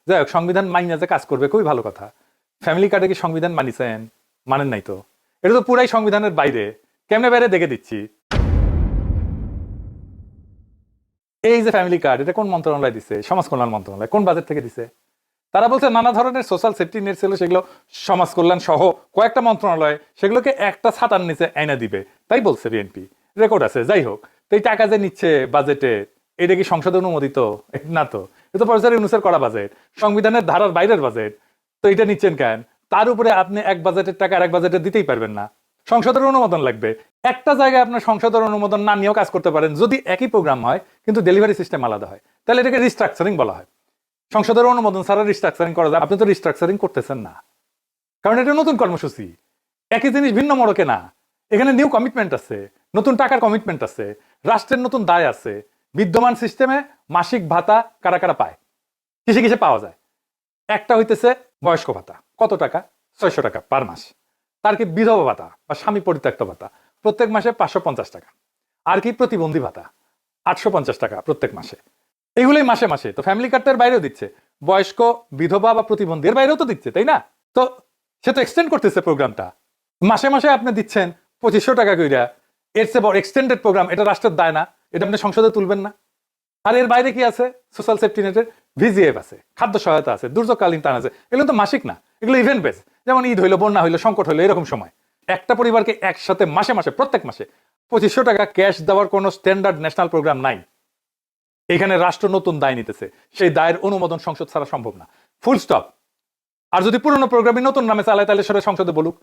যাই হোক, সংবিধান মাইনা যে কাজ করবে খুবই ভালো কথা। ফ্যামিলি কার্ডে কি সংবিধান মানিছেন? মানেন নাই তো। এটা তো পুরাই সংবিধানের বাইরে। কেমনে বাইরে দেখে দিচ্ছি। এই যে ফ্যামিলি কার্ড, এটা কোন মন্ত্রণালয় দিছে? সমাজ কল্যাণ মন্ত্রণালয়। কোন বাজেট থেকে দিছে? তারা বলছে নানা ধরনের সোশ্যাল সেফটি নেট ছিল, সেগুলো সমাজ কল্যাণ সহ কয়েকটা মন্ত্রণালয় সেগুলোকে একটা ছাতার নিচে আইনা দিবে, তাই বলছে বিএনপি। রেকর্ড আছে। যাই হোক, তো এই টাকা যে নিচ্ছে বাজেটে, এটা কি সংসদে অনুমোদিত? না তো। এটা তো প্রফেসর ইউনূসের করা বাজেট, সংবিধানের ধারার বাইরের বাজেট। তো এটা নিচ্ছেন কেন? তার উপরে আপনি এক বাজেটের টাকা আর এক বাজেটে দিতেই পারবেন না, সংসদের অনুমোদন লাগবে। একটা জায়গায় আপনার সংসদের অনুমোদন না নিয়েও কাজ করতে পারেন, যদি একই প্রোগ্রাম হয় কিন্তু ডেলিভারি সিস্টেম আলাদা হয়, তাহলে এটাকে রিস্ট্রাকচারিং বলা হয়। সংসদের অনুমোদন ছাড়া রিস্ট্রাকচারিং করা যায়? আপনি তো রিস্ট্রাকচারিং করতেছেন না, কারণ এটা নতুন কর্মসূচি। একই জিনিস ভিন্ন মোড়কে না। এখানে নিউ কমিটমেন্ট আছে, নতুন টাকার কমিটমেন্ট আছে, রাষ্ট্রের নতুন দায় আছে। বিদ্যমান সিস্টেমে মাসিক ভাতা কারা কারা পায়, কিসে কিসে পাওয়া যায়? একটা হইতেছে বয়স্ক ভাতা। কত টাকা? 600 টাকা পার মাস। তার কি বিধবা ভাতা বা স্বামী পরিত্যক্ত ভাতা, প্রত্যেক মাসে 550 টাকা। আর কি প্রতিবন্ধী ভাতা, 850 টাকা প্রত্যেক মাসে। এগুলোই মাসে মাসে। তো ফ্যামিলি কার্ডের বাইরেও দিচ্ছে, বয়স্ক, বিধবা বা প্রতিবন্ধী এর বাইরেও তো দিচ্ছে, তাই না? তো সে তো এক্সটেন্ড করতেছে প্রোগ্রামটা। মাসে মাসে আপনি দিচ্ছেন 2500 টাকা কইরা। এর চেয়ে বড় এক্সটেন্ডেড প্রোগ্রাম, এটা রাষ্ট্রের দায় না? এটা আপনি সংসদে তুলবেন না? আর এর বাইরে কি আছে? সোশ্যাল সেফটি নেটের ভিজিএফ আছে, খাদ্য সহায়তা আছে, দুর্যোগকালীন ত্রাণ আছে। এগুলো তো মাসিক না, এগুলো ইভেন্ট বেস। যেমন ঈদ হইলো, বন্যা হইলো, সংকট হইলো, এরকম সময় একটা পরিবারকে একসাথে মাসে মাসে, প্রত্যেক মাসে 2500 টাকা ক্যাশ দেওয়ার কোনো স্ট্যান্ডার্ড ন্যাশনাল প্রোগ্রাম নাই। এখানে রাষ্ট্র নতুন দায় নিতেছে, সেই দায়ের অনুমোদন সংসদ ছাড়া সম্ভব না, ফুল স্টপ। আর যদি পুরনো প্রোগ্রামই নতুন নামে চালায়, তাহলে সেটা সংসদে বলুক।